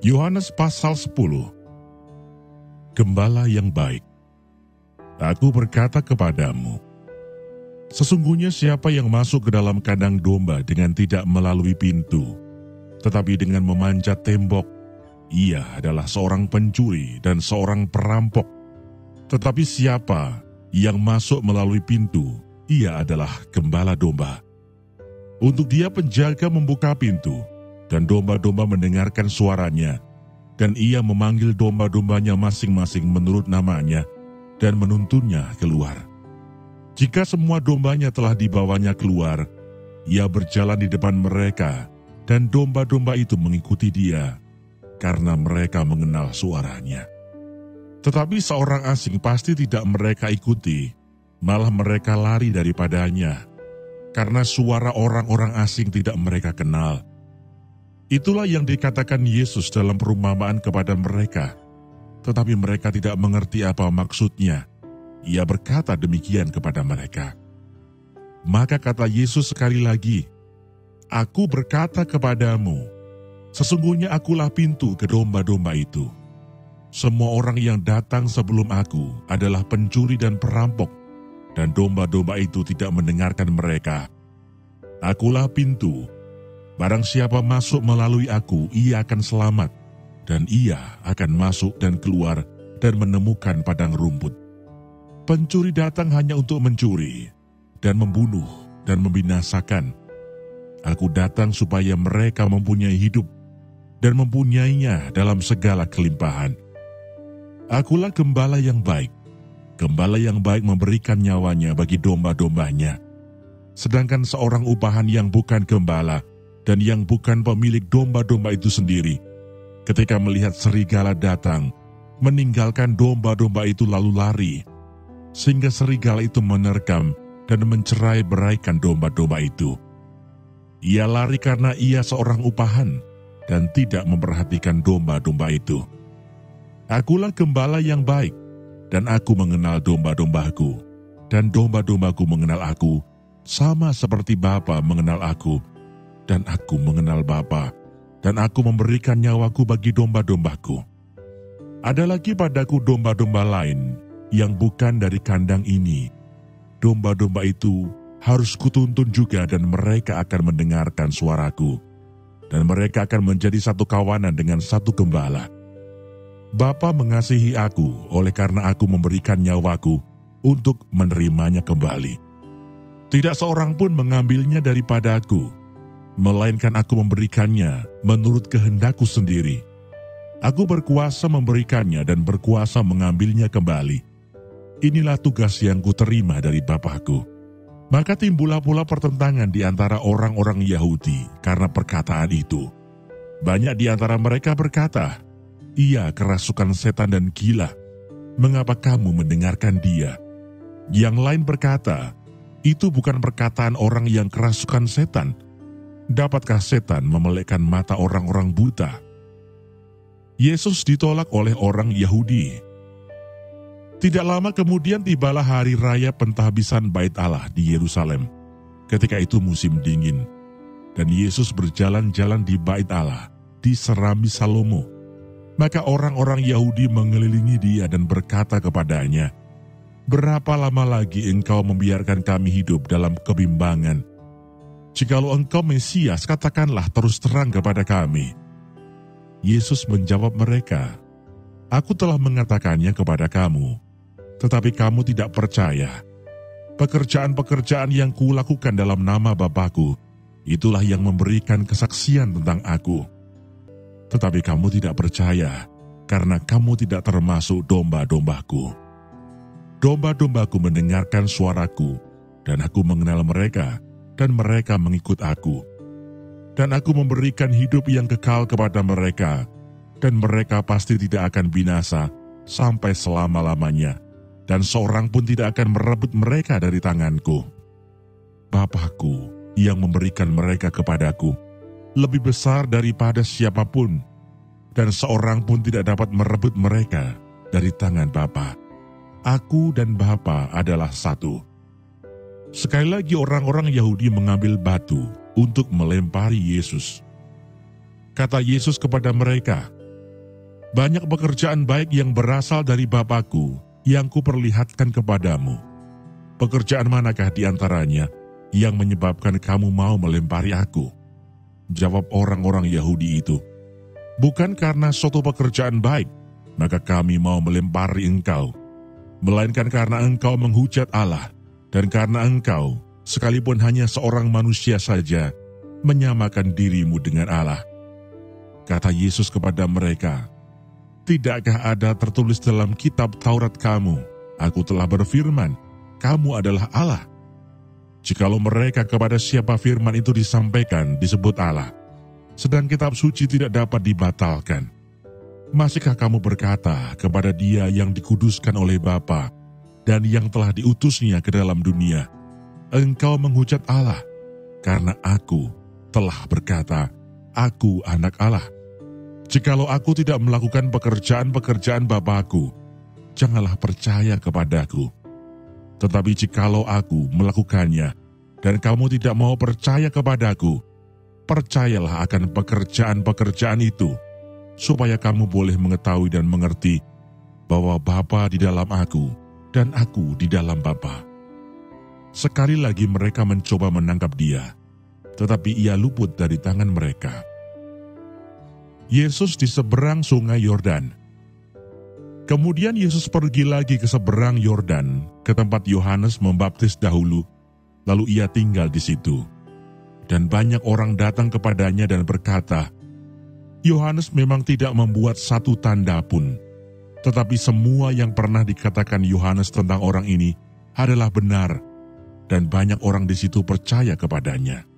Yohanes pasal 10. Gembala yang baik. Aku berkata kepadamu, sesungguhnya siapa yang masuk ke dalam kandang domba dengan tidak melalui pintu, tetapi dengan memanjat tembok, ia adalah seorang pencuri dan seorang perampok. Tetapi siapa yang masuk melalui pintu, ia adalah gembala domba. Untuk dia penjaga membuka pintu, dan domba-domba mendengarkan suaranya, dan ia memanggil domba-dombanya masing-masing menurut namanya, dan menuntunnya keluar. Jika semua dombanya telah dibawanya keluar, ia berjalan di depan mereka, dan domba-domba itu mengikuti dia, karena mereka mengenal suaranya. Tetapi seorang asing pasti tidak mereka ikuti, malah mereka lari daripadanya, karena suara orang-orang asing tidak mereka kenal. Itulah yang dikatakan Yesus dalam perumpamaan kepada mereka, tetapi mereka tidak mengerti apa maksudnya. Ia berkata demikian kepada mereka. Maka kata Yesus sekali lagi, Aku berkata kepadamu, sesungguhnya akulah pintu ke domba-domba itu. Semua orang yang datang sebelum aku adalah pencuri dan perampok, dan domba-domba itu tidak mendengarkan mereka. Akulah pintu. Barang siapa masuk melalui aku, ia akan selamat, dan ia akan masuk dan keluar dan menemukan padang rumput. Pencuri datang hanya untuk mencuri, dan membunuh, dan membinasakan. Aku datang supaya mereka mempunyai hidup, dan mempunyainya dalam segala kelimpahan. Akulah gembala yang baik. Gembala yang baik memberikan nyawanya bagi domba-dombanya. Sedangkan seorang upahan yang bukan gembala, dan yang bukan pemilik domba-domba itu sendiri, ketika melihat serigala datang, meninggalkan domba-domba itu lalu lari, sehingga serigala itu menerkam dan mencerai-beraikan domba-domba itu. Ia lari karena ia seorang upahan, dan tidak memperhatikan domba-domba itu. Akulah gembala yang baik, dan aku mengenal domba-dombaku, dan domba-dombaku mengenal aku, sama seperti Bapa mengenal aku, dan aku mengenal Bapa, dan aku memberikan nyawaku bagi domba-dombaku. Ada lagi padaku domba-domba lain yang bukan dari kandang ini. Domba-domba itu harus kutuntun juga, dan mereka akan mendengarkan suaraku, dan mereka akan menjadi satu kawanan dengan satu gembala. Bapa mengasihi aku oleh karena aku memberikan nyawaku untuk menerimanya kembali. Tidak seorang pun mengambilnya daripada aku, melainkan aku memberikannya menurut kehendakku sendiri. Aku berkuasa memberikannya dan berkuasa mengambilnya kembali. Inilah tugas yang kuterima dari Bapakku. Maka timbullah pula pertentangan di antara orang-orang Yahudi karena perkataan itu. Banyak di antara mereka berkata, Ia kerasukan setan dan gila. Mengapa kamu mendengarkan dia? Yang lain berkata, Itu bukan perkataan orang yang kerasukan setan. Dapatkah setan memelekkan mata orang-orang buta? Yesus ditolak oleh orang Yahudi. Tidak lama kemudian tibalah hari raya pentahbisan Bait Allah di Yerusalem. Ketika itu musim dingin, dan Yesus berjalan-jalan di Bait Allah, di Serambi Salomo. Maka orang-orang Yahudi mengelilingi dia dan berkata kepadanya, Berapa lama lagi engkau membiarkan kami hidup dalam kebimbangan? Jikalau engkau Mesias, katakanlah terus terang kepada kami. Yesus menjawab mereka, Aku telah mengatakannya kepada kamu, tetapi kamu tidak percaya. Pekerjaan-pekerjaan yang kulakukan dalam nama Bapakku, itulah yang memberikan kesaksian tentang aku. Tetapi kamu tidak percaya, karena kamu tidak termasuk domba-dombaku. Domba-dombaku mendengarkan suaraku, dan aku mengenal mereka, dan mereka mengikut aku. Dan aku memberikan hidup yang kekal kepada mereka, dan mereka pasti tidak akan binasa sampai selama-lamanya, dan seorang pun tidak akan merebut mereka dari tanganku. Bapakku yang memberikan mereka kepadaku lebih besar daripada siapapun, dan seorang pun tidak dapat merebut mereka dari tangan Bapa. Aku dan Bapa adalah satu. Sekali lagi orang-orang Yahudi mengambil batu untuk melempari Yesus. Kata Yesus kepada mereka, Banyak pekerjaan baik yang berasal dari Bapakku yang kuperlihatkan kepadamu. Pekerjaan manakah di antaranya yang menyebabkan kamu mau melempari aku?" Jawab orang-orang Yahudi itu, "Bukan karena suatu pekerjaan baik, maka kami mau melempari engkau, melainkan karena engkau menghujat Allah, dan karena engkau, sekalipun hanya seorang manusia saja, menyamakan dirimu dengan Allah." Kata Yesus kepada mereka, "Tidakkah ada tertulis dalam kitab Taurat kamu, Aku telah berfirman, kamu adalah Allah?" Jikalau mereka kepada siapa firman itu disampaikan disebut Allah, sedang kitab suci tidak dapat dibatalkan, masihkah kamu berkata kepada Dia yang dikuduskan oleh Bapa dan yang telah diutusnya ke dalam dunia, "Engkau menghujat Allah, karena Aku telah berkata, Aku anak Allah"? Jikalau Aku tidak melakukan pekerjaan-pekerjaan Bapa-Ku, janganlah percaya kepadaku. Tetapi jikalau Aku melakukannya, dan kamu tidak mau percaya kepadaku, percayalah akan pekerjaan-pekerjaan itu, supaya kamu boleh mengetahui dan mengerti bahwa Bapa di dalam Aku, dan Aku di dalam Bapa. Sekali lagi mereka mencoba menangkap Dia, tetapi Ia luput dari tangan mereka. Yesus di seberang sungai Yordan. Kemudian Yesus pergi lagi ke seberang Yordan, ke tempat Yohanes membaptis dahulu, lalu Ia tinggal di situ. Dan banyak orang datang kepadanya dan berkata, "Yohanes memang tidak membuat satu tanda pun, tetapi semua yang pernah dikatakan Yohanes tentang orang ini adalah benar," dan banyak orang di situ percaya kepadanya.